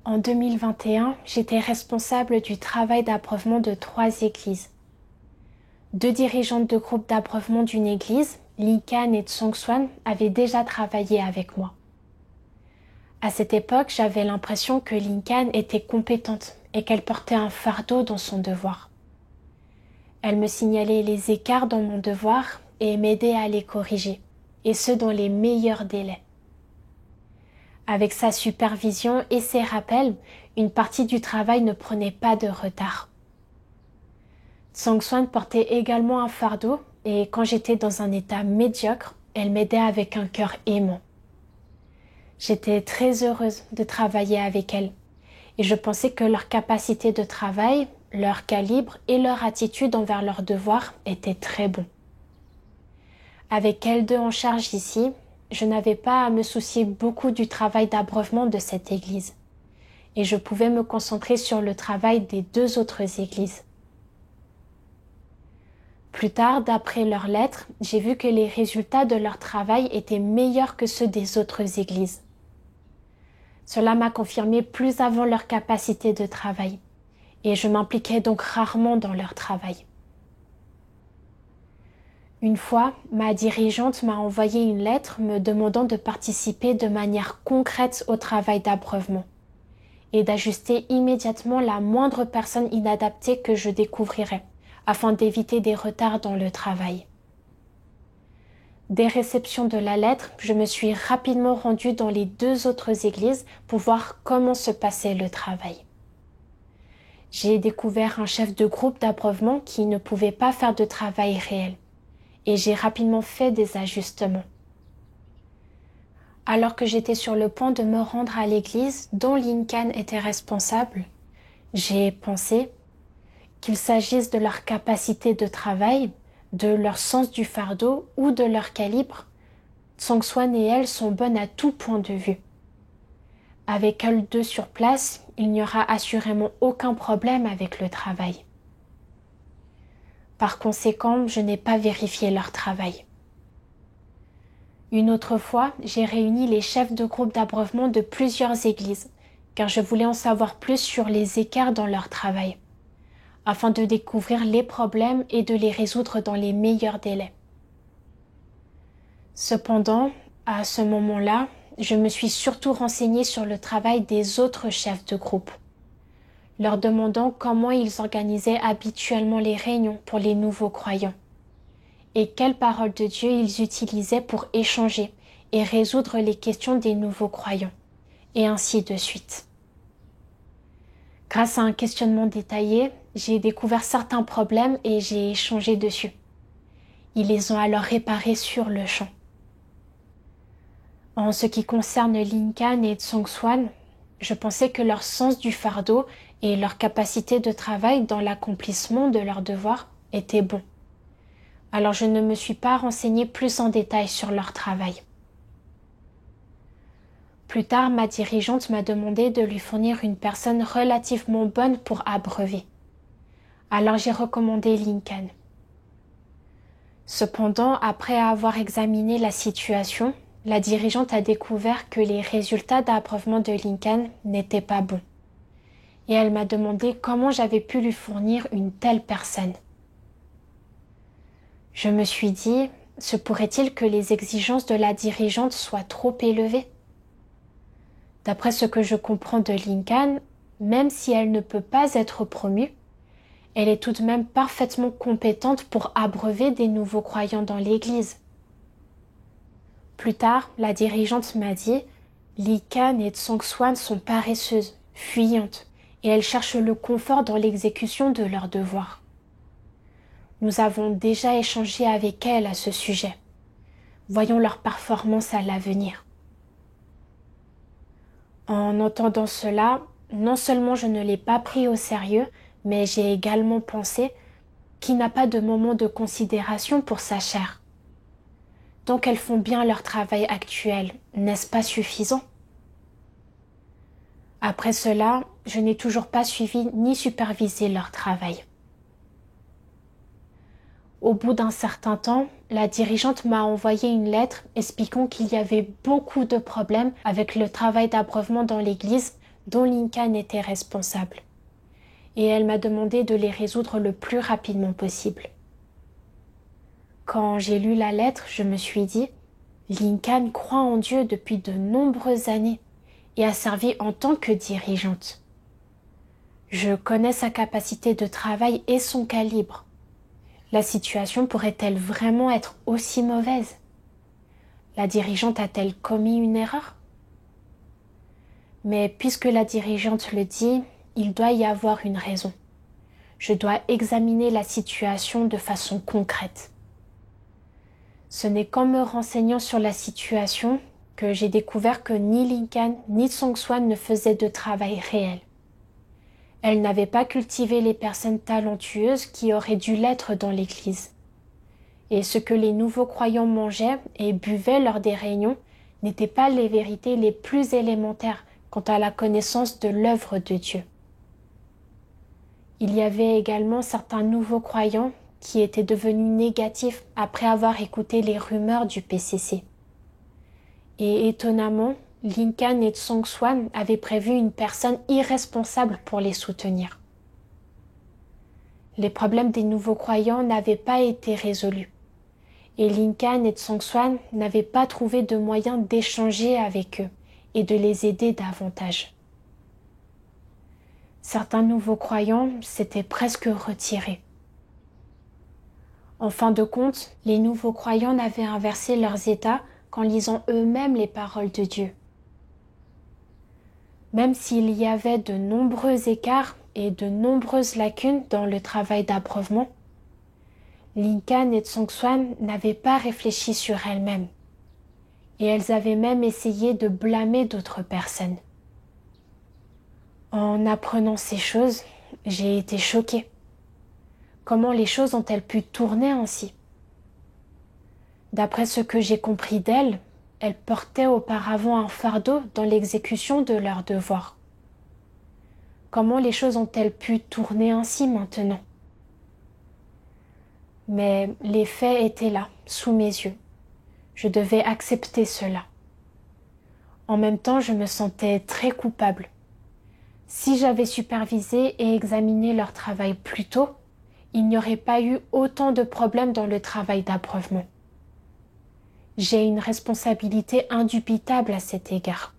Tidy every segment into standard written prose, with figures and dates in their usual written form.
En 2021, j'étais responsable du travail d'abreuvement de 3 églises. 2 dirigeantes de groupe d'abreuvement d'une église, Linkan et Tsongswan, avaient déjà travaillé avec moi. À cette époque, j'avais l'impression que Linkan était compétente et qu'elle portait un fardeau dans son devoir. Elle me signalait les écarts dans mon devoir et m'aidait à les corriger, et ce dans les meilleurs délais. Avec sa supervision et ses rappels, une partie du travail ne prenait pas de retard. Tsongswan portait également un fardeau et quand j'étais dans un état médiocre, elle m'aidait avec un cœur aimant. J'étais très heureuse de travailler avec elle et je pensais que leur capacité de travail, leur calibre et leur attitude envers leurs devoirs étaient très bons. Avec elles deux en charge ici, je n'avais pas à me soucier beaucoup du travail d'abreuvement de cette église et je pouvais me concentrer sur le travail des 2 autres églises. Plus tard, d'après leurs lettres, j'ai vu que les résultats de leur travail étaient meilleurs que ceux des autres églises. Cela m'a confirmé plus avant leur capacité de travail, et je m'impliquais donc rarement dans leur travail. Une fois, ma dirigeante m'a envoyé une lettre me demandant de participer de manière concrète au travail d'abreuvement et d'ajuster immédiatement la moindre personne inadaptée que je découvrirais, afin d'éviter des retards dans le travail. Dès réception de la lettre, je me suis rapidement rendue dans les 2 autres églises pour voir comment se passait le travail. J'ai découvert un chef de groupe d'abreuvement qui ne pouvait pas faire de travail réel et j'ai rapidement fait des ajustements. Alors que j'étais sur le point de me rendre à l'église dont Linkan était responsable, j'ai pensé qu'il s'agisse de leur capacité de travail, de leur sens du fardeau ou de leur calibre, Tsongswan et elle sont bonnes à tout point de vue. Avec elles deux sur place, il n'y aura assurément aucun problème avec le travail. Par conséquent, je n'ai pas vérifié leur travail. Une autre fois, j'ai réuni les chefs de groupe d'abreuvement de plusieurs églises, car je voulais en savoir plus sur les écarts dans leur travail, afin de découvrir les problèmes et de les résoudre dans les meilleurs délais. Cependant, à ce moment-là, je me suis surtout renseignée sur le travail des autres chefs de groupe, leur demandant comment ils organisaient habituellement les réunions pour les nouveaux croyants et quelles paroles de Dieu ils utilisaient pour échanger et résoudre les questions des nouveaux croyants, et ainsi de suite. Grâce à un questionnement détaillé, j'ai découvert certains problèmes et j'ai échangé dessus. Ils les ont alors réparés sur le champ. En ce qui concerne Linkan et Tsongswan, je pensais que leur sens du fardeau et leur capacité de travail dans l'accomplissement de leurs devoirs étaient bons. Alors je ne me suis pas renseignée plus en détail sur leur travail. Plus tard, ma dirigeante m'a demandé de lui fournir une personne relativement bonne pour abreuver. Alors j'ai recommandé Linkan. Cependant, après avoir examiné la situation, la dirigeante a découvert que les résultats d'abreuvement de Linkan n'étaient pas bons. Et elle m'a demandé comment j'avais pu lui fournir une telle personne. Je me suis dit, se pourrait-il que les exigences de la dirigeante soient trop élevées ? D'après ce que je comprends de Linkan, même si elle ne peut pas être promue, elle est tout de même parfaitement compétente pour abreuver des nouveaux croyants dans l'église. Plus tard, la dirigeante m'a dit « Linkan et Tsongswan sont paresseuses, fuyantes, et elles cherchent le confort dans l'exécution de leurs devoirs. » Nous avons déjà échangé avec elles à ce sujet. Voyons leur performance à l'avenir. En entendant cela, non seulement je ne l'ai pas pris au sérieux, mais j'ai également pensé qu'il n'a pas de moment de considération pour sa chair. Donc elles font bien leur travail actuel, n'est-ce pas suffisant ? Après cela, je n'ai toujours pas suivi ni supervisé leur travail. Au bout d'un certain temps, la dirigeante m'a envoyé une lettre expliquant qu'il y avait beaucoup de problèmes avec le travail d'abreuvement dans l'église dont Lincoln était responsable. Et elle m'a demandé de les résoudre le plus rapidement possible. Quand j'ai lu la lettre, je me suis dit, Lincoln croit en Dieu depuis de nombreuses années et a servi en tant que dirigeante. Je connais sa capacité de travail et son calibre. La situation pourrait-elle vraiment être aussi mauvaise? La dirigeante a-t-elle commis une erreur? Mais puisque la dirigeante le dit, il doit y avoir une raison. Je dois examiner la situation de façon concrète. Ce n'est qu'en me renseignant sur la situation que j'ai découvert que ni Lincoln ni Song Swan ne faisaient de travail réel. Elle n'avait pas cultivé les personnes talentueuses qui auraient dû l'être dans l'Église. Et ce que les nouveaux croyants mangeaient et buvaient lors des réunions n'étaient pas les vérités les plus élémentaires quant à la connaissance de l'œuvre de Dieu. Il y avait également certains nouveaux croyants qui étaient devenus négatifs après avoir écouté les rumeurs du PCC. Et étonnamment, Lincoln et Song Swan avaient prévu une personne irresponsable pour les soutenir. Les problèmes des nouveaux croyants n'avaient pas été résolus. Et Lincoln et Song Swan n'avaient pas trouvé de moyen d'échanger avec eux et de les aider davantage. Certains nouveaux croyants s'étaient presque retirés. En fin de compte, les nouveaux croyants n'avaient inversé leurs états qu'en lisant eux-mêmes les paroles de Dieu. Même s'il y avait de nombreux écarts et de nombreuses lacunes dans le travail d'approuvement, Lincoln et Song Swan n'avaient pas réfléchi sur elles-mêmes. Et elles avaient même essayé de blâmer d'autres personnes. En apprenant ces choses, j'ai été choquée. Comment les choses ont-elles pu tourner ainsi? D'après ce que j'ai compris d'elles, elles portaient auparavant un fardeau dans l'exécution de leurs devoirs. Comment les choses ont-elles pu tourner ainsi maintenant? Mais les faits étaient là, sous mes yeux. Je devais accepter cela. En même temps, je me sentais très coupable. Si j'avais supervisé et examiné leur travail plus tôt, il n'y aurait pas eu autant de problèmes dans le travail d'approuvement. J'ai une responsabilité indubitable à cet égard.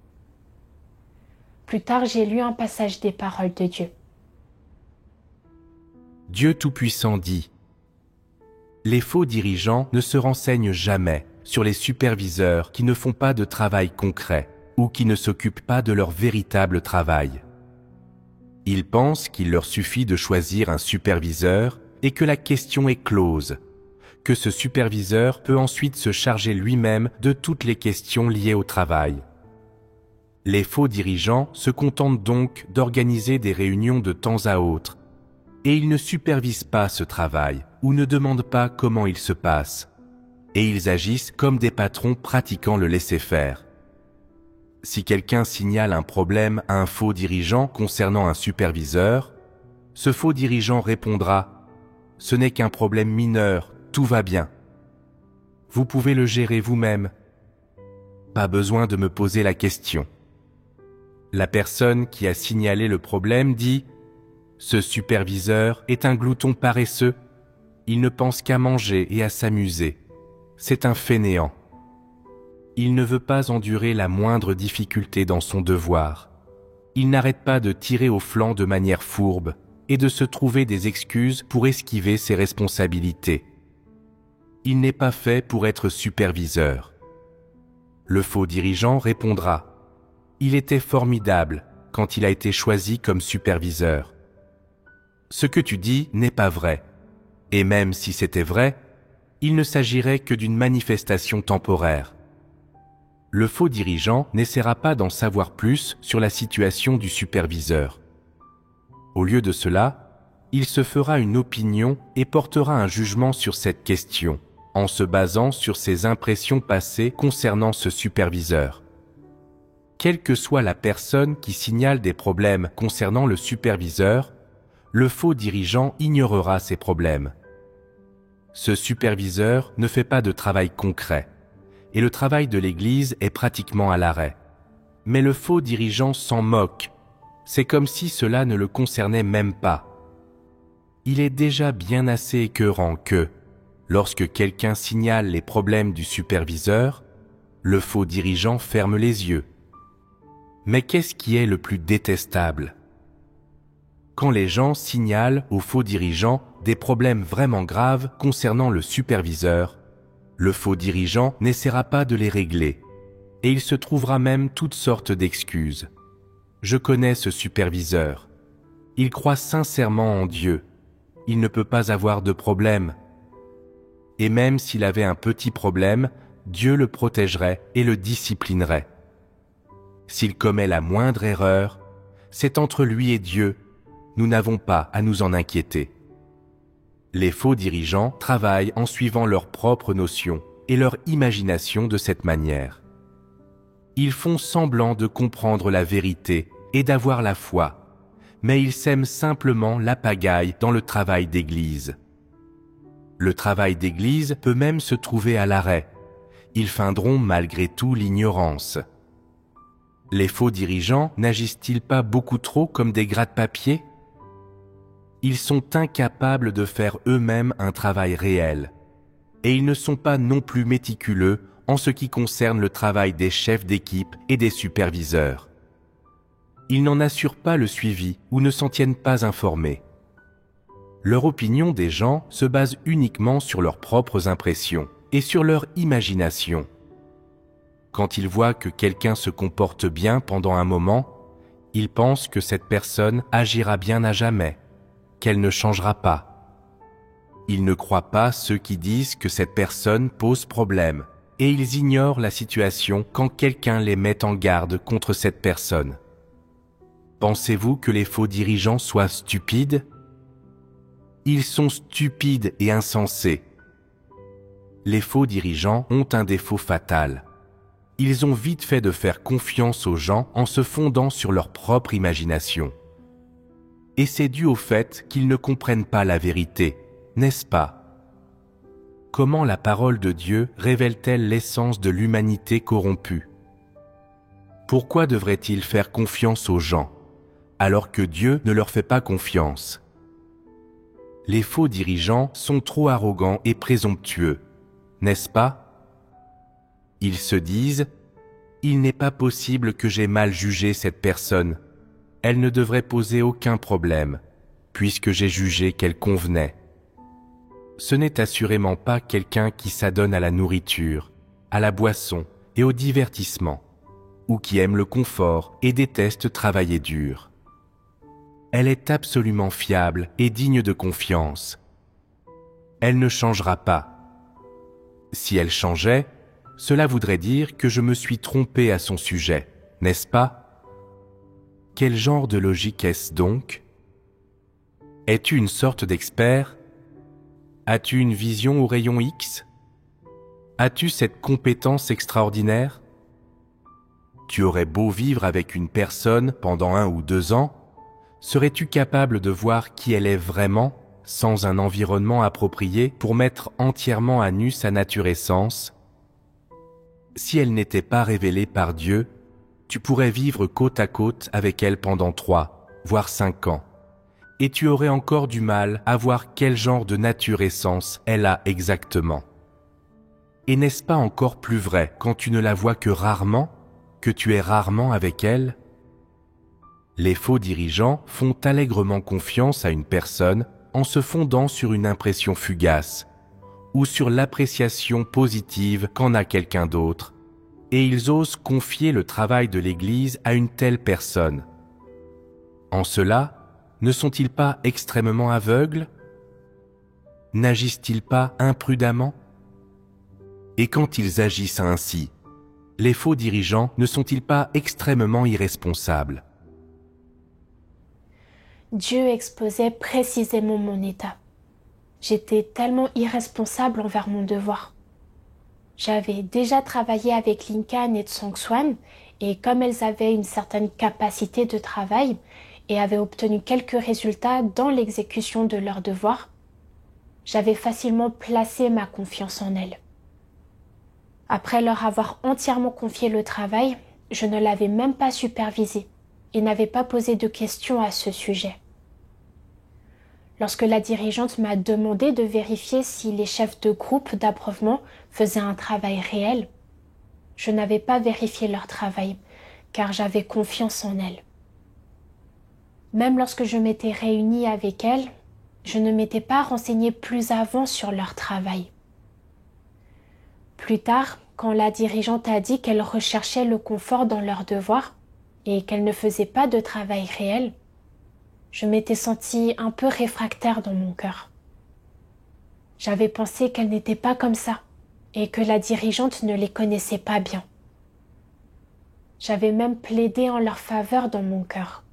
Plus tard, j'ai lu un passage des paroles de Dieu. Dieu Tout-Puissant dit : les faux dirigeants ne se renseignent jamais sur les superviseurs qui ne font pas de travail concret ou qui ne s'occupent pas de leur véritable travail. Ils pensent qu'il leur suffit de choisir un superviseur et que la question est close, que ce superviseur peut ensuite se charger lui-même de toutes les questions liées au travail. Les faux dirigeants se contentent donc d'organiser des réunions de temps à autre, et ils ne supervisent pas ce travail ou ne demandent pas comment il se passe, et ils agissent comme des patrons pratiquant le laisser-faire. Si quelqu'un signale un problème à un faux dirigeant concernant un superviseur, ce faux dirigeant répondra : ce n'est qu'un problème mineur, tout va bien. Vous pouvez le gérer vous-même. Pas besoin de me poser la question. La personne qui a signalé le problème dit : ce superviseur est un glouton paresseux. Il ne pense qu'à manger et à s'amuser. C'est un fainéant. Il ne veut pas endurer la moindre difficulté dans son devoir. Il n'arrête pas de tirer au flanc de manière fourbe et de se trouver des excuses pour esquiver ses responsabilités. Il n'est pas fait pour être superviseur. Le faux dirigeant répondra : il était formidable quand il a été choisi comme superviseur. Ce que tu dis n'est pas vrai. Et même si c'était vrai, il ne s'agirait que d'une manifestation temporaire. Le faux dirigeant n'essaiera pas d'en savoir plus sur la situation du superviseur. Au lieu de cela, il se fera une opinion et portera un jugement sur cette question, en se basant sur ses impressions passées concernant ce superviseur. Quelle que soit la personne qui signale des problèmes concernant le superviseur, le faux dirigeant ignorera ces problèmes. Ce superviseur ne fait pas de travail concret, et le travail de l'Église est pratiquement à l'arrêt. Mais le faux dirigeant s'en moque c'est comme si cela ne le concernait même pas. Il est déjà bien assez écœurant que, lorsque quelqu'un signale les problèmes du superviseur, le faux dirigeant ferme les yeux. Mais qu'est-ce qui est le plus détestable? Quand les gens signalent au faux dirigeant des problèmes vraiment graves concernant le superviseur, le faux dirigeant n'essaiera pas de les régler, et il se trouvera même toutes sortes d'excuses. Je connais ce superviseur. Il croit sincèrement en Dieu. Il ne peut pas avoir de problème. Et même s'il avait un petit problème, Dieu le protégerait et le disciplinerait. S'il commet la moindre erreur, c'est entre lui et Dieu. Nous n'avons pas à nous en inquiéter. Les faux dirigeants travaillent en suivant leurs propres notions et leur imagination de cette manière. Ils font semblant de comprendre la vérité et d'avoir la foi, mais ils sèment simplement la pagaille dans le travail d'église. Le travail d'église peut même se trouver à l'arrêt. Ils feindront malgré tout l'ignorance. Les faux dirigeants n'agissent-ils pas beaucoup trop comme des gratte-papier? Ils sont incapables de faire eux-mêmes un travail réel. Et ils ne sont pas non plus méticuleux en ce qui concerne le travail des chefs d'équipe et des superviseurs. Ils n'en assurent pas le suivi ou ne s'en tiennent pas informés. Leur opinion des gens se base uniquement sur leurs propres impressions et sur leur imagination. Quand ils voient que quelqu'un se comporte bien pendant un moment, ils pensent que cette personne agira bien à jamais, qu'elle ne changera pas. Ils ne croient pas ceux qui disent que cette personne pose problème, et ils ignorent la situation quand quelqu'un les met en garde contre cette personne. Pensez-vous que les faux dirigeants soient stupides? Ils sont stupides et insensés. Les faux dirigeants ont un défaut fatal. Ils ont vite fait de faire confiance aux gens en se fondant sur leur propre imagination. Et c'est dû au fait qu'ils ne comprennent pas la vérité, n'est-ce pas? Comment la parole de Dieu révèle-t-elle l'essence de l'humanité corrompue? Pourquoi devraient-ils faire confiance aux gens, alors que Dieu ne leur fait pas confiance? Les faux dirigeants sont trop arrogants et présomptueux, n'est-ce pas? Ils se disent « Il n'est pas possible que j'ai mal jugé cette personne. Elle ne devrait poser aucun problème, puisque j'ai jugé qu'elle convenait. » Ce n'est assurément pas quelqu'un qui s'adonne à la nourriture, à la boisson et au divertissement, ou qui aime le confort et déteste travailler dur. Elle est absolument fiable et digne de confiance. Elle ne changera pas. Si elle changeait, cela voudrait dire que je me suis trompé à son sujet, n'est-ce pas? Quel genre de logique est-ce donc? Es-tu une sorte d'expert? As-tu une vision au rayon X? As-tu cette compétence extraordinaire? Tu aurais beau vivre avec une personne pendant 1 ou 2 ans, serais-tu capable de voir qui elle est vraiment, sans un environnement approprié pour mettre entièrement à nu sa nature essence? Si elle n'était pas révélée par Dieu, tu pourrais vivre côte à côte avec elle pendant 3, voire 5 ans, et tu aurais encore du mal à voir quel genre de nature essence elle a exactement. Et n'est-ce pas encore plus vrai quand tu ne la vois que rarement, que tu es rarement avec elle? Les faux dirigeants font allègrement confiance à une personne en se fondant sur une impression fugace ou sur l'appréciation positive qu'en a quelqu'un d'autre, et ils osent confier le travail de l'Église à une telle personne. En cela, ne sont-ils pas extrêmement aveugles? N'agissent-ils pas imprudemment? Et quand ils agissent ainsi, les faux dirigeants ne sont-ils pas extrêmement irresponsables? Dieu exposait précisément mon état. J'étais tellement irresponsable envers mon devoir. J'avais déjà travaillé avec Lincoln et Tsang Swan, et comme elles avaient une certaine capacité de travail et avaient obtenu quelques résultats dans l'exécution de leurs devoirs, j'avais facilement placé ma confiance en elles. Après leur avoir entièrement confié le travail, je ne l'avais même pas supervisé, et n'avait pas posé de questions à ce sujet. Lorsque la dirigeante m'a demandé de vérifier si les chefs de groupe d'approuvement faisaient un travail réel, je n'avais pas vérifié leur travail, car j'avais confiance en elles. Même lorsque je m'étais réunie avec elles, je ne m'étais pas renseignée plus avant sur leur travail. Plus tard, quand la dirigeante a dit qu'elle recherchait le confort dans leurs devoirs et qu'elle ne faisait pas de travail réel, je m'étais sentie un peu réfractaire dans mon cœur. J'avais pensé qu'elle n'était pas comme ça et que la dirigeante ne les connaissait pas bien. J'avais même plaidé en leur faveur dans mon cœur.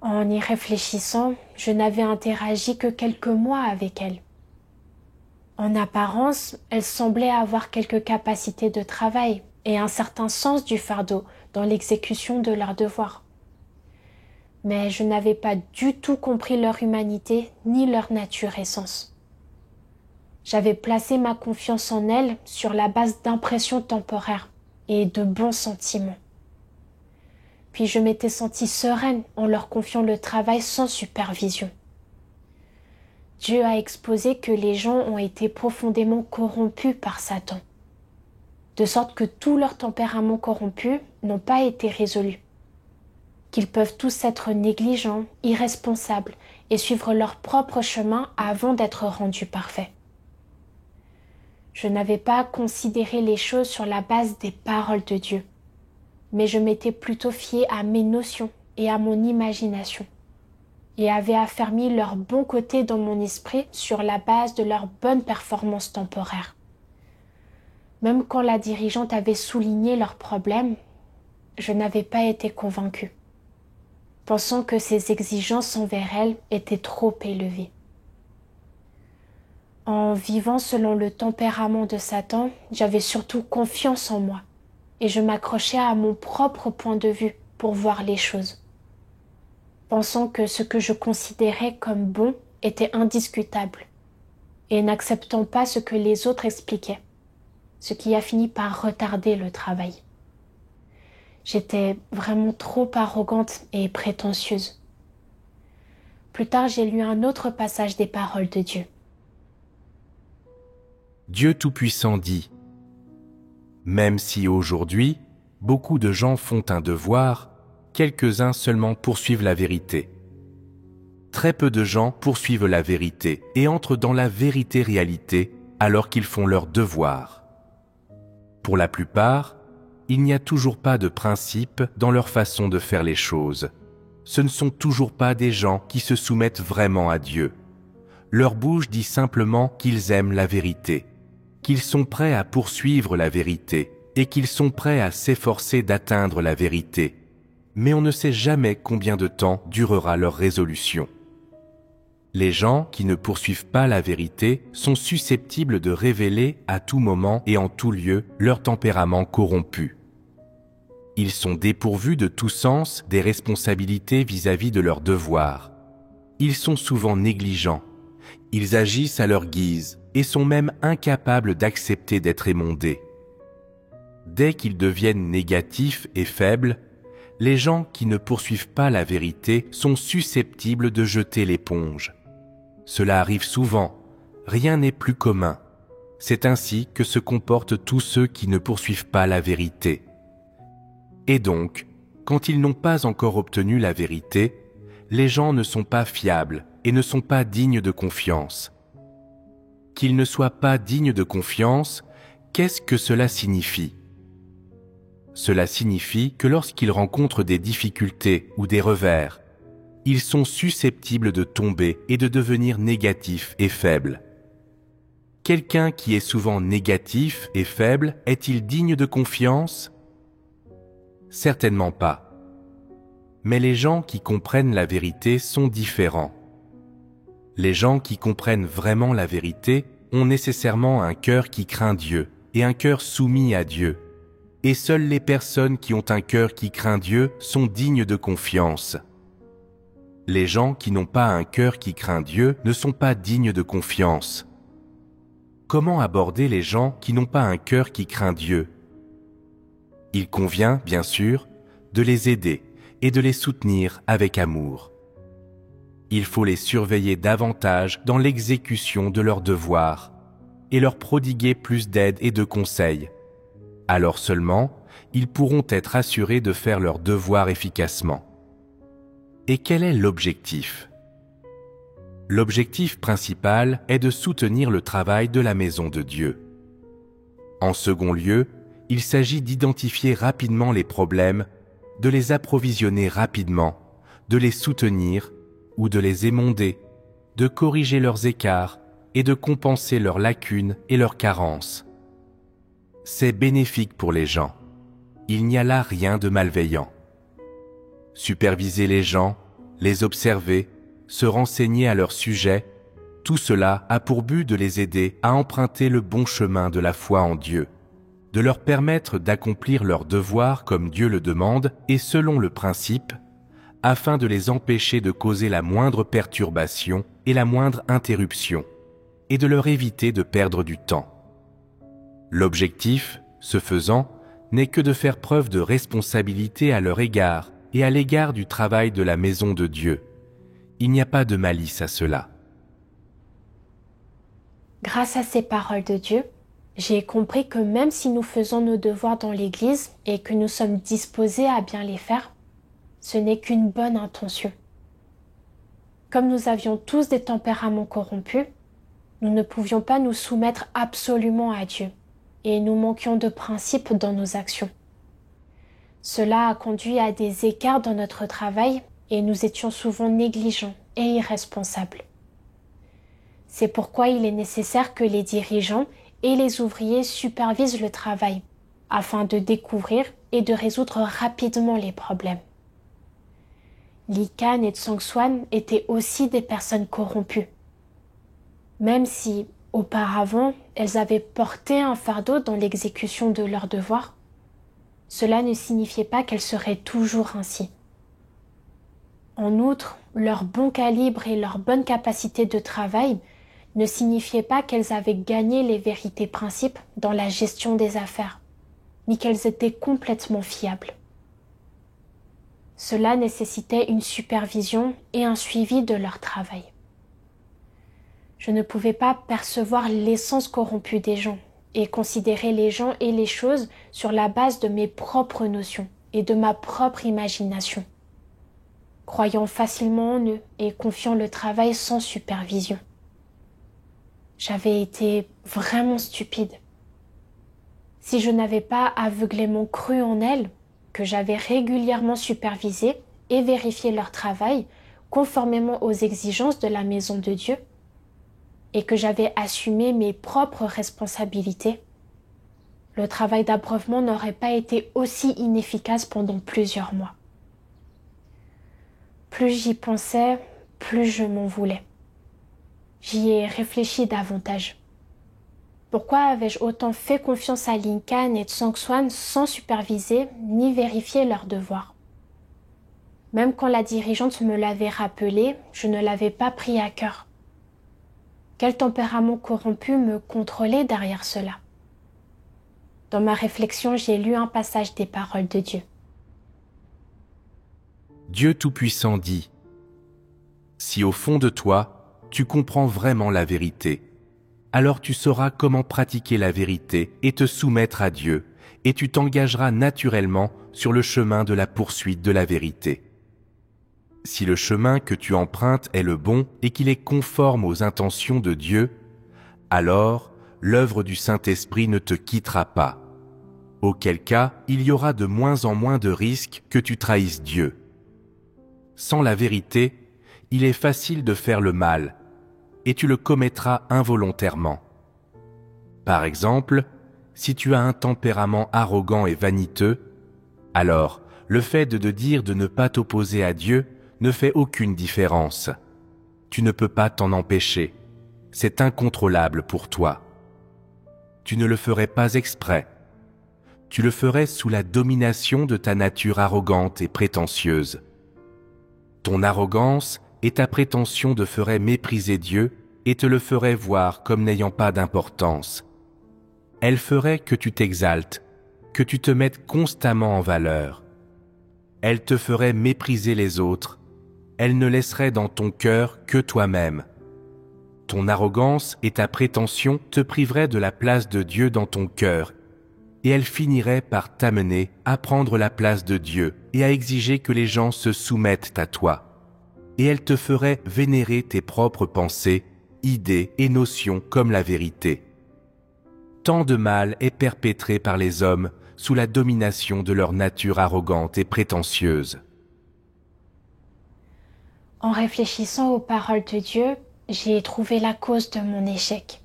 En y réfléchissant, je n'avais interagi que quelques mois avec elle. En apparence, elle semblait avoir quelques capacités de travail et un certain sens du fardeau dans l'exécution de leurs devoirs. Mais je n'avais pas du tout compris leur humanité ni leur nature essence. J'avais placé ma confiance en elles sur la base d'impressions temporaires et de bons sentiments. Puis je m'étais sentie sereine en leur confiant le travail sans supervision. Dieu a exposé que les gens ont été profondément corrompus par Satan, de sorte que tous leurs tempéraments corrompus n'ont pas été résolus, qu'ils peuvent tous être négligents, irresponsables et suivre leur propre chemin avant d'être rendus parfaits. Je n'avais pas considéré les choses sur la base des paroles de Dieu, mais je m'étais plutôt fiée à mes notions et à mon imagination, et avait affermi leur bon côté dans mon esprit sur la base de leurs bonnes performances temporaires. Même quand la dirigeante avait souligné leurs problèmes, je n'avais pas été convaincue, pensant que ses exigences envers elle étaient trop élevées. En vivant selon le tempérament de Satan, j'avais surtout confiance en moi, et je m'accrochais à mon propre point de vue pour voir les choses, pensant que ce que je considérais comme bon était indiscutable, et n'acceptant pas ce que les autres expliquaient, ce qui a fini par retarder le travail. J'étais vraiment trop arrogante et prétentieuse. Plus tard, j'ai lu un autre passage des paroles de Dieu. Dieu Tout-Puissant dit : même si aujourd'hui, beaucoup de gens font un devoir, quelques-uns seulement poursuivent la vérité. Très peu de gens poursuivent la vérité et entrent dans la vérité-réalité alors qu'ils font leur devoir. Pour la plupart, il n'y a toujours pas de principe dans leur façon de faire les choses. Ce ne sont toujours pas des gens qui se soumettent vraiment à Dieu. Leur bouche dit simplement qu'ils aiment la vérité, qu'ils sont prêts à poursuivre la vérité et qu'ils sont prêts à s'efforcer d'atteindre la vérité. Mais on ne sait jamais combien de temps durera leur résolution. Les gens qui ne poursuivent pas la vérité sont susceptibles de révéler à tout moment et en tout lieu leur tempérament corrompu. Ils sont dépourvus de tout sens des responsabilités vis-à-vis de leurs devoirs. Ils sont souvent négligents. Ils agissent à leur guise et sont même incapables d'accepter d'être émondés. Dès qu'ils deviennent négatifs et faibles, les gens qui ne poursuivent pas la vérité sont susceptibles de jeter l'éponge. Cela arrive souvent, rien n'est plus commun. C'est ainsi que se comportent tous ceux qui ne poursuivent pas la vérité. Et donc, quand ils n'ont pas encore obtenu la vérité, les gens ne sont pas fiables et ne sont pas dignes de confiance. Qu'ils ne soient pas dignes de confiance, qu'est-ce que cela signifie ? Cela signifie que lorsqu'ils rencontrent des difficultés ou des revers, ils sont susceptibles de tomber et de devenir négatifs et faibles. Quelqu'un qui est souvent négatif et faible, est-il digne de confiance ? Certainement pas. Mais les gens qui comprennent la vérité sont différents. Les gens qui comprennent vraiment la vérité ont nécessairement un cœur qui craint Dieu et un cœur soumis à Dieu. Et seules les personnes qui ont un cœur qui craint Dieu sont dignes de confiance. Les gens qui n'ont pas un cœur qui craint Dieu ne sont pas dignes de confiance. Comment aborder les gens qui n'ont pas un cœur qui craint Dieu ? Il convient, bien sûr, de les aider et de les soutenir avec amour. Il faut les surveiller davantage dans l'exécution de leurs devoirs et leur prodiguer plus d'aide et de conseils. Alors seulement, ils pourront être assurés de faire leurs devoirs efficacement. Et quel est l'objectif ? L'objectif principal est de soutenir le travail de la maison de Dieu. En second lieu, il s'agit d'identifier rapidement les problèmes, de les approvisionner rapidement, de les soutenir ou de les émonder, de corriger leurs écarts et de compenser leurs lacunes et leurs carences. C'est bénéfique pour les gens. Il n'y a là rien de malveillant. Superviser les gens, les observer, se renseigner à leur sujet, tout cela a pour but de les aider à emprunter le bon chemin de la foi en Dieu, de leur permettre d'accomplir leurs devoirs comme Dieu le demande et selon le principe, afin de les empêcher de causer la moindre perturbation et la moindre interruption, et de leur éviter de perdre du temps. L'objectif, ce faisant, n'est que de faire preuve de responsabilité à leur égard et à l'égard du travail de la maison de Dieu. Il n'y a pas de malice à cela. Grâce à ces paroles de Dieu, j'ai compris que même si nous faisons nos devoirs dans l'Église et que nous sommes disposés à bien les faire, ce n'est qu'une bonne intention. Comme nous avions tous des tempéraments corrompus, nous ne pouvions pas nous soumettre absolument à Dieu et nous manquions de principes dans nos actions. Cela a conduit à des écarts dans notre travail et nous étions souvent négligents et irresponsables. C'est pourquoi il est nécessaire que les dirigeants et les ouvriers supervisent le travail afin de découvrir et de résoudre rapidement les problèmes. Li Kan et Tsang Swan étaient aussi des personnes corrompues. Même si, auparavant, elles avaient porté un fardeau dans l'exécution de leurs devoirs, cela ne signifiait pas qu'elles seraient toujours ainsi. En outre, leur bon calibre et leur bonne capacité de travail ne signifiaient pas qu'elles avaient gagné les vérités principes dans la gestion des affaires, ni qu'elles étaient complètement fiables. Cela nécessitait une supervision et un suivi de leur travail. Je ne pouvais pas percevoir l'essence corrompue des gens et considérer les gens et les choses sur la base de mes propres notions et de ma propre imagination, croyant facilement en eux et confiant le travail sans supervision. J'avais été vraiment stupide. Si je n'avais pas aveuglément cru en elles, que j'avais régulièrement supervisé et vérifié leur travail conformément aux exigences de la maison de Dieu, et que j'avais assumé mes propres responsabilités, le travail d'abreuvement n'aurait pas été aussi inefficace pendant plusieurs mois. Plus j'y pensais, plus je m'en voulais. J'y ai réfléchi davantage. Pourquoi avais-je autant fait confiance à Li Kan et Tsang Swan sans superviser ni vérifier leurs devoirs? Même quand la dirigeante me l'avait rappelé, je ne l'avais pas pris à cœur. Quel tempérament corrompu me contrôlait derrière cela? Dans ma réflexion, j'ai lu un passage des paroles de Dieu. Dieu Tout-Puissant dit : si au fond de toi, tu comprends vraiment la vérité, alors tu sauras comment pratiquer la vérité et te soumettre à Dieu, et tu t'engageras naturellement sur le chemin de la poursuite de la vérité. Si le chemin que tu empruntes est le bon et qu'il est conforme aux intentions de Dieu, alors l'œuvre du Saint-Esprit ne te quittera pas, auquel cas il y aura de moins en moins de risques que tu trahisses Dieu. Sans la vérité, il est facile de faire le mal, et tu le commettras involontairement. Par exemple, si tu as un tempérament arrogant et vaniteux, alors le fait de dire de ne pas t'opposer à Dieu ne fait aucune différence. Tu ne peux pas t'en empêcher. C'est incontrôlable pour toi. Tu ne le ferais pas exprès. Tu le ferais sous la domination de ta nature arrogante et prétentieuse. Ton arrogance et ta prétention te feraient mépriser Dieu et te le feraient voir comme n'ayant pas d'importance. Elle ferait que tu t'exaltes, que tu te mettes constamment en valeur. Elle te ferait mépriser les autres. Elle ne laisserait dans ton cœur que toi-même. Ton arrogance et ta prétention te priveraient de la place de Dieu dans ton cœur, et elle finirait par t'amener à prendre la place de Dieu et à exiger que les gens se soumettent à toi. Et elle te ferait vénérer tes propres pensées, idées et notions comme la vérité. Tant de mal est perpétré par les hommes sous la domination de leur nature arrogante et prétentieuse. En réfléchissant aux paroles de Dieu, j'ai trouvé la cause de mon échec.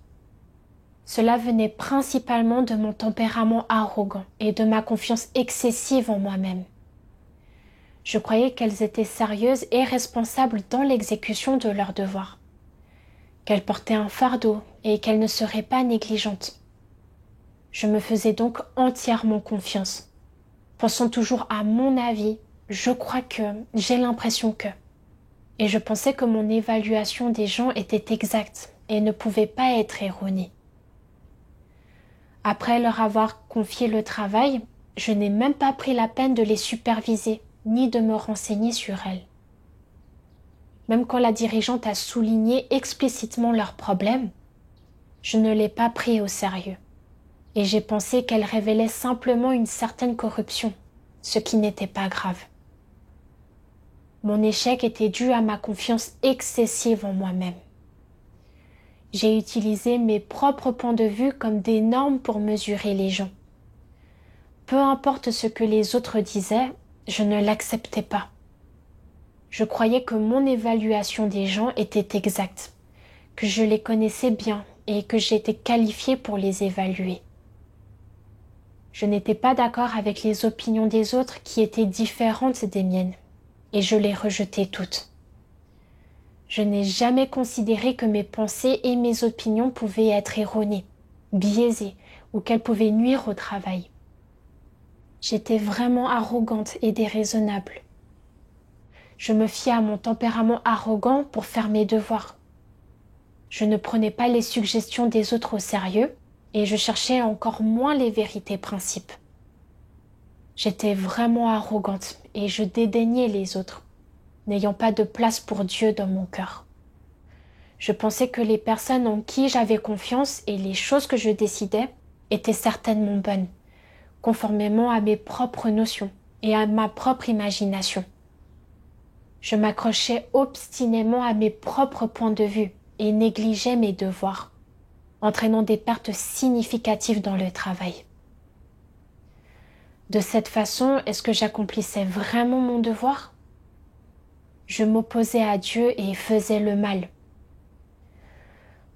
Cela venait principalement de mon tempérament arrogant et de ma confiance excessive en moi-même. Je croyais qu'elles étaient sérieuses et responsables dans l'exécution de leurs devoirs, qu'elles portaient un fardeau et qu'elles ne seraient pas négligentes. Je me faisais donc entièrement confiance. Pensant toujours à mon avis, je crois que, j'ai l'impression que. Et je pensais que mon évaluation des gens était exacte et ne pouvait pas être erronée. Après leur avoir confié le travail, je n'ai même pas pris la peine de les superviser, ni de me renseigner sur elles. Même quand la dirigeante a souligné explicitement leurs problèmes, je ne l'ai pas pris au sérieux. Et j'ai pensé qu'elle révélait simplement une certaine corruption, ce qui n'était pas grave. Mon échec était dû à ma confiance excessive en moi-même. J'ai utilisé mes propres points de vue comme des normes pour mesurer les gens. Peu importe ce que les autres disaient, je ne l'acceptais pas. Je croyais que mon évaluation des gens était exacte, que je les connaissais bien et que j'étais qualifiée pour les évaluer. Je n'étais pas d'accord avec les opinions des autres qui étaient différentes des miennes, et je les rejetais toutes. Je n'ai jamais considéré que mes pensées et mes opinions pouvaient être erronées, biaisées, ou qu'elles pouvaient nuire au travail. J'étais vraiment arrogante et déraisonnable. Je me fiais à mon tempérament arrogant pour faire mes devoirs. Je ne prenais pas les suggestions des autres au sérieux, et je cherchais encore moins les vérités principes. J'étais vraiment arrogante et je dédaignais les autres, n'ayant pas de place pour Dieu dans mon cœur. Je pensais que les personnes en qui j'avais confiance et les choses que je décidais étaient certainement bonnes, conformément à mes propres notions et à ma propre imagination. Je m'accrochais obstinément à mes propres points de vue et négligeais mes devoirs, entraînant des pertes significatives dans le travail. De cette façon, est-ce que j'accomplissais vraiment mon devoir ? Je m'opposais à Dieu et faisais le mal.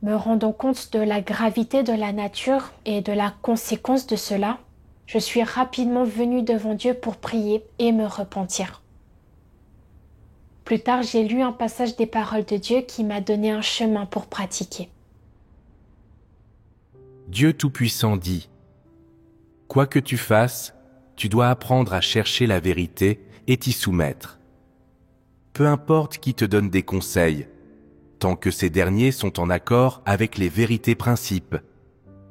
Me rendant compte de la gravité de la nature et de la conséquence de cela, je suis rapidement venue devant Dieu pour prier et me repentir. Plus tard, j'ai lu un passage des paroles de Dieu qui m'a donné un chemin pour pratiquer. Dieu Tout-Puissant dit : « Quoi que tu fasses, tu dois apprendre à chercher la vérité et t'y soumettre. Peu importe qui te donne des conseils, tant que ces derniers sont en accord avec les vérités principes,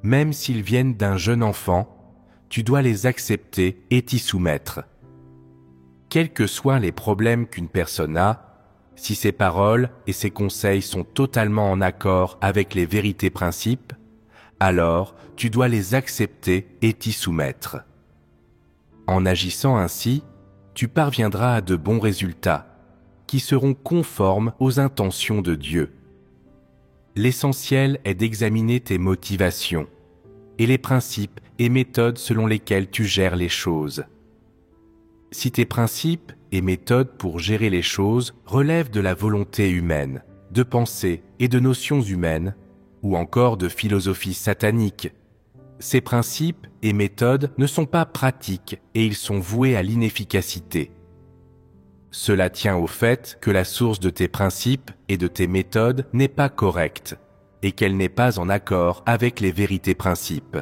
même s'ils viennent d'un jeune enfant, tu dois les accepter et t'y soumettre. Quels que soient les problèmes qu'une personne a, si ses paroles et ses conseils sont totalement en accord avec les vérités principes, alors tu dois les accepter et t'y soumettre. En agissant ainsi, tu parviendras à de bons résultats, qui seront conformes aux intentions de Dieu. L'essentiel est d'examiner tes motivations et les principes et méthodes selon lesquels tu gères les choses. Si tes principes et méthodes pour gérer les choses relèvent de la volonté humaine, de pensée et de notions humaines, ou encore de philosophie satanique, ces principes et méthodes ne sont pas pratiques et ils sont voués à l'inefficacité. Cela tient au fait que la source de tes principes et de tes méthodes n'est pas correcte et qu'elle n'est pas en accord avec les vérités principes.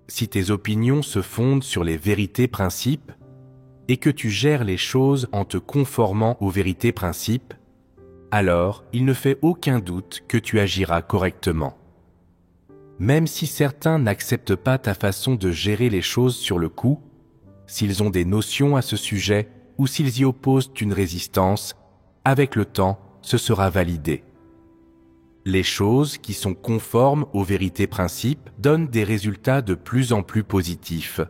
Si tes opinions se fondent sur les vérités principes et que tu gères les choses en te conformant aux vérités principes, alors il ne fait aucun doute que tu agiras correctement. Même si certains n'acceptent pas ta façon de gérer les choses sur le coup, s'ils ont des notions à ce sujet ou s'ils y opposent une résistance, avec le temps, ce sera validé. Les choses qui sont conformes aux vérités principes donnent des résultats de plus en plus positifs,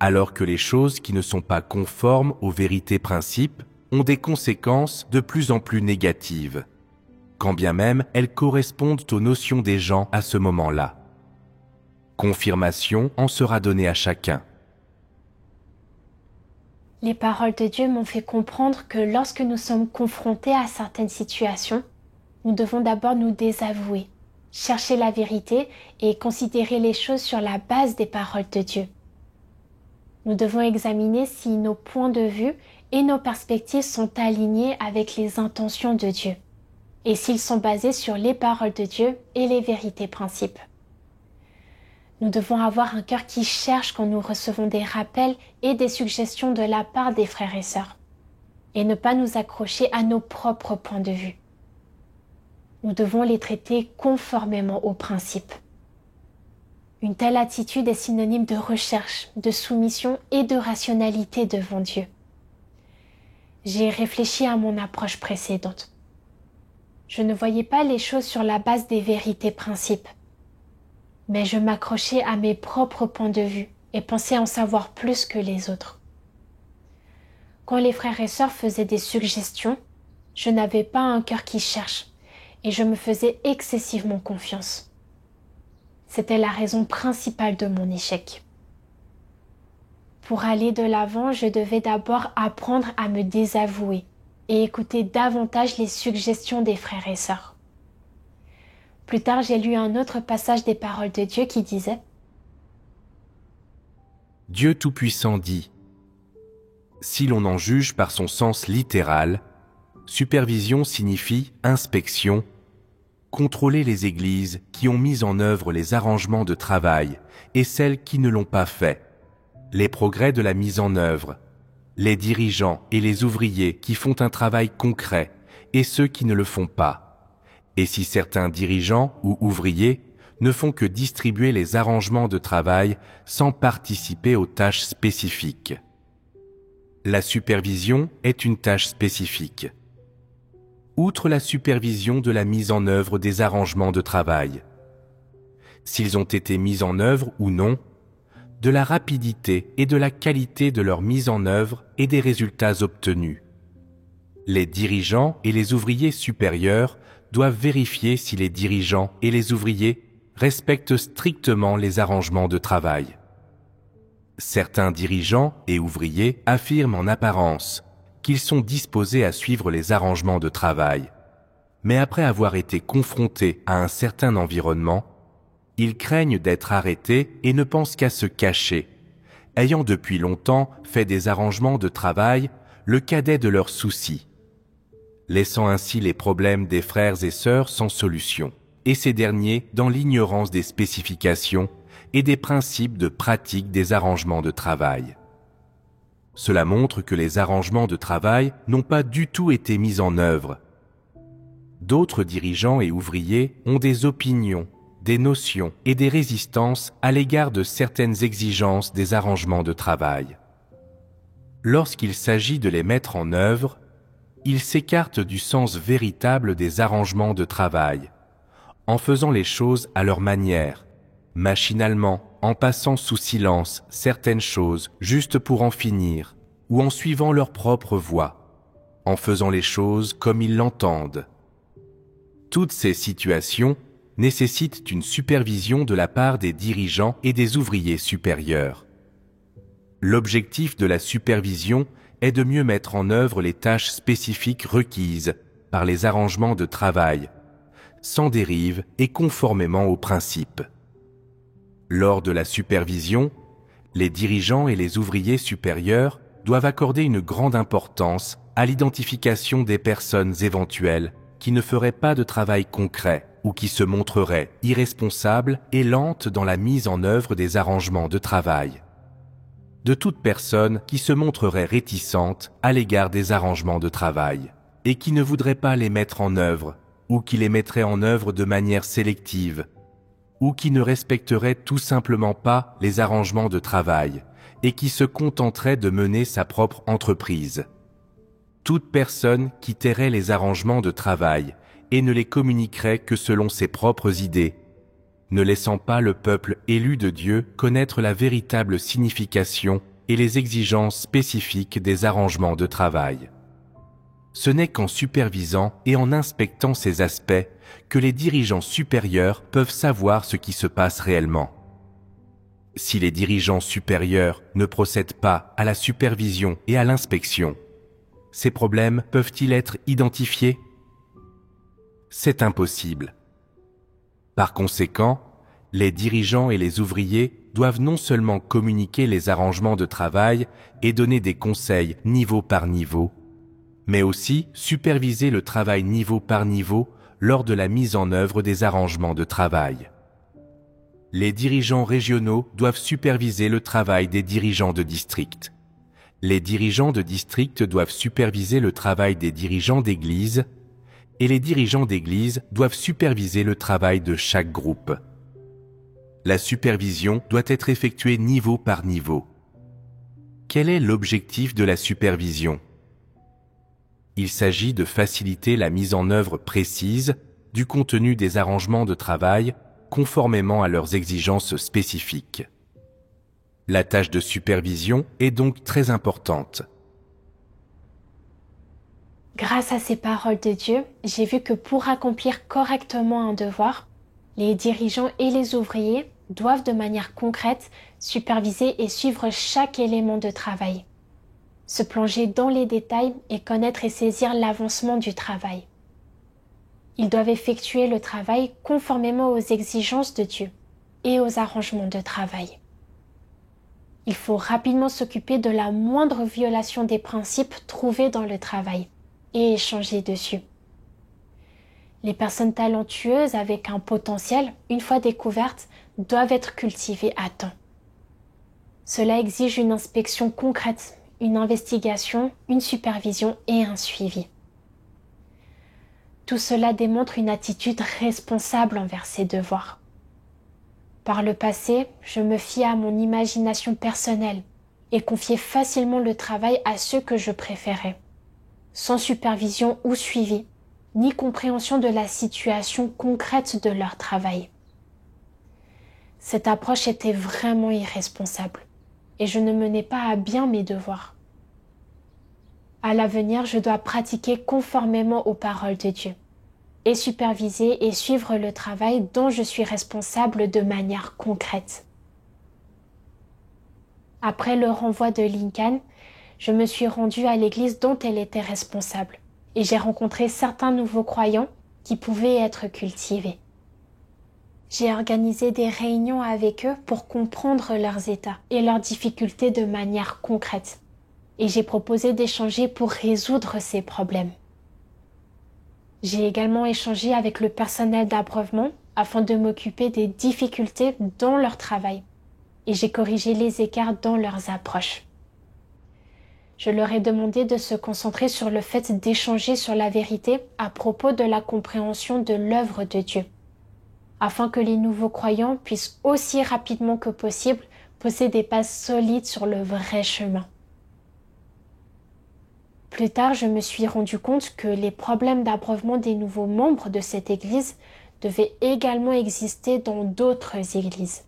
alors que les choses qui ne sont pas conformes aux vérités principes ont des conséquences de plus en plus négatives, quand bien même elles correspondent aux notions des gens à ce moment-là. Confirmation en sera donnée à chacun. Les paroles de Dieu m'ont fait comprendre que lorsque nous sommes confrontés à certaines situations, nous devons d'abord nous désavouer, chercher la vérité et considérer les choses sur la base des paroles de Dieu. Nous devons examiner si nos points de vue et nos perspectives sont alignés avec les intentions de Dieu, et s'ils sont basés sur les paroles de Dieu et les vérités principes. Nous devons avoir un cœur qui cherche quand nous recevons des rappels et des suggestions de la part des frères et sœurs, et ne pas nous accrocher à nos propres points de vue. Nous devons les traiter conformément aux principes. Une telle attitude est synonyme de recherche, de soumission et de rationalité devant Dieu. J'ai réfléchi à mon approche précédente. Je ne voyais pas les choses sur la base des vérités principes, mais je m'accrochais à mes propres points de vue et pensais en savoir plus que les autres. Quand les frères et sœurs faisaient des suggestions, je n'avais pas un cœur qui cherche et je me faisais excessivement confiance. C'était la raison principale de mon échec. Pour aller de l'avant, je devais d'abord apprendre à me désavouer et écouter davantage les suggestions des frères et sœurs. Plus tard, j'ai lu un autre passage des paroles de Dieu qui disait « Dieu Tout-Puissant dit, si l'on en juge par son sens littéral, supervision signifie inspection, contrôler les églises qui ont mis en œuvre les arrangements de travail et celles qui ne l'ont pas fait, les progrès de la mise en œuvre, les dirigeants et les ouvriers qui font un travail concret et ceux qui ne le font pas. Et si certains dirigeants ou ouvriers ne font que distribuer les arrangements de travail sans participer aux tâches spécifiques. La supervision est une tâche spécifique. Outre la supervision de la mise en œuvre des arrangements de travail, s'ils ont été mis en œuvre ou non, de la rapidité et de la qualité de leur mise en œuvre et des résultats obtenus. Les dirigeants et les ouvriers supérieurs doivent vérifier si les dirigeants et les ouvriers respectent strictement les arrangements de travail. Certains dirigeants et ouvriers affirment en apparence qu'ils sont disposés à suivre les arrangements de travail, mais après avoir été confrontés à un certain environnement, ils craignent d'être arrêtés et ne pensent qu'à se cacher, ayant depuis longtemps fait des arrangements de travail le cadet de leurs soucis, laissant ainsi les problèmes des frères et sœurs sans solution, et ces derniers dans l'ignorance des spécifications et des principes de pratique des arrangements de travail. Cela montre que les arrangements de travail n'ont pas du tout été mis en œuvre. D'autres dirigeants et ouvriers ont des opinions, des notions et des résistances à l'égard de certaines exigences des arrangements de travail. Lorsqu'il s'agit de les mettre en œuvre, ils s'écartent du sens véritable des arrangements de travail, en faisant les choses à leur manière, machinalement, en passant sous silence certaines choses juste pour en finir, ou en suivant leur propre voie, en faisant les choses comme ils l'entendent. Toutes ces situations nécessitent une supervision de la part des dirigeants et des ouvriers supérieurs. L'objectif de la supervision est de mieux mettre en œuvre les tâches spécifiques requises par les arrangements de travail, sans dérive et conformément aux principes. Lors de la supervision, les dirigeants et les ouvriers supérieurs doivent accorder une grande importance à l'identification des personnes éventuelles qui ne feraient pas de travail concret ou qui se montreraient irresponsables et lentes dans la mise en œuvre des arrangements de travail. De toute personne qui se montrerait réticente à l'égard des arrangements de travail et qui ne voudrait pas les mettre en œuvre ou qui les mettrait en œuvre de manière sélective ou qui ne respecterait tout simplement pas les arrangements de travail et qui se contenterait de mener sa propre entreprise. Toute personne qui tairait les arrangements de travail et ne les communiquerait que selon ses propres idées, ne laissant pas le peuple élu de Dieu connaître la véritable signification et les exigences spécifiques des arrangements de travail. Ce n'est qu'en supervisant et en inspectant ces aspects que les dirigeants supérieurs peuvent savoir ce qui se passe réellement. Si les dirigeants supérieurs ne procèdent pas à la supervision et à l'inspection, ces problèmes peuvent-ils être identifiés? C'est impossible. Par conséquent, les dirigeants et les ouvriers doivent non seulement communiquer les arrangements de travail et donner des conseils niveau par niveau, mais aussi superviser le travail niveau par niveau lors de la mise en œuvre des arrangements de travail. Les dirigeants régionaux doivent superviser le travail des dirigeants de district. Les dirigeants de district doivent superviser le travail des dirigeants d'église et les dirigeants d'église doivent superviser le travail de chaque groupe. La supervision doit être effectuée niveau par niveau. Quel est l'objectif de la supervision? Il s'agit de faciliter la mise en œuvre précise du contenu des arrangements de travail conformément à leurs exigences spécifiques. La tâche de supervision est donc très importante. Grâce à ces paroles de Dieu, j'ai vu que pour accomplir correctement un devoir, les dirigeants et les ouvriers doivent de manière concrète superviser et suivre chaque élément de travail, se plonger dans les détails et connaître et saisir l'avancement du travail. Ils doivent effectuer le travail conformément aux exigences de Dieu et aux arrangements de travail. Il faut rapidement s'occuper de la moindre violation des principes trouvés dans le travail et échanger dessus. Les personnes talentueuses avec un potentiel, une fois découvertes, doivent être cultivées à temps. Cela exige une inspection concrète, une investigation, une supervision et un suivi. Tout cela démontre une attitude responsable envers ses devoirs. Par le passé, je me fiais à mon imagination personnelle et confiais facilement le travail à ceux que je préférais, sans supervision ou suivi, ni compréhension de la situation concrète de leur travail. Cette approche était vraiment irresponsable et je ne menais pas à bien mes devoirs. À l'avenir, je dois pratiquer conformément aux paroles de Dieu et superviser et suivre le travail dont je suis responsable de manière concrète. Après le renvoi de Lincoln, je me suis rendue à l'église dont elle était responsable et j'ai rencontré certains nouveaux croyants qui pouvaient être cultivés. J'ai organisé des réunions avec eux pour comprendre leurs états et leurs difficultés de manière concrète et j'ai proposé d'échanger pour résoudre ces problèmes. J'ai également échangé avec le personnel d'abreuvement afin de m'occuper des difficultés dans leur travail et j'ai corrigé les écarts dans leurs approches. Je leur ai demandé de se concentrer sur le fait d'échanger sur la vérité à propos de la compréhension de l'œuvre de Dieu, afin que les nouveaux croyants puissent aussi rapidement que possible poser des bases solides sur le vrai chemin. Plus tard, je me suis rendu compte que les problèmes d'abreuvement des nouveaux membres de cette église devaient également exister dans d'autres églises.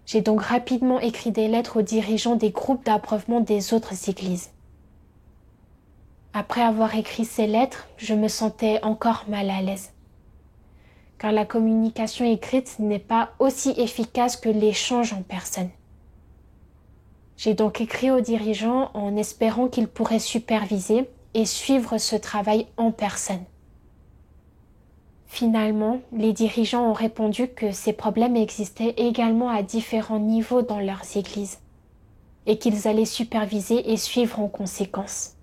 J'ai donc rapidement écrit des lettres aux dirigeants des groupes d'abreuvement des autres églises. Après avoir écrit ces lettres, je me sentais encore mal à l'aise, car la communication écrite n'est pas aussi efficace que l'échange en personne. J'ai donc écrit aux dirigeants en espérant qu'ils pourraient superviser et suivre ce travail en personne. Finalement, les dirigeants ont répondu que ces problèmes existaient également à différents niveaux dans leurs églises et qu'ils allaient superviser et suivre en conséquence.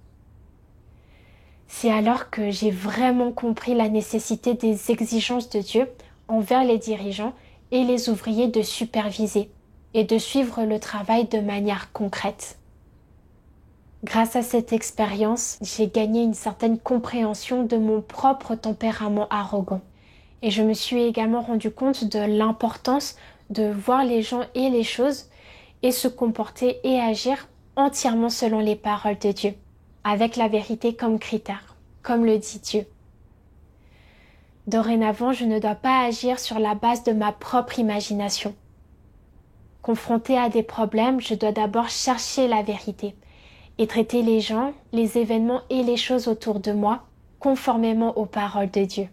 C'est alors que j'ai vraiment compris la nécessité des exigences de Dieu envers les dirigeants et les ouvriers de superviser et de suivre le travail de manière concrète. Grâce à cette expérience, j'ai gagné une certaine compréhension de mon propre tempérament arrogant et je me suis également rendu compte de l'importance de voir les gens et les choses et se comporter et agir entièrement selon les paroles de Dieu, avec la vérité comme critère, comme le dit Dieu. Dorénavant, je ne dois pas agir sur la base de ma propre imagination. Confrontée à des problèmes, je dois d'abord chercher la vérité et traiter les gens, les événements et les choses autour de moi conformément aux paroles de Dieu.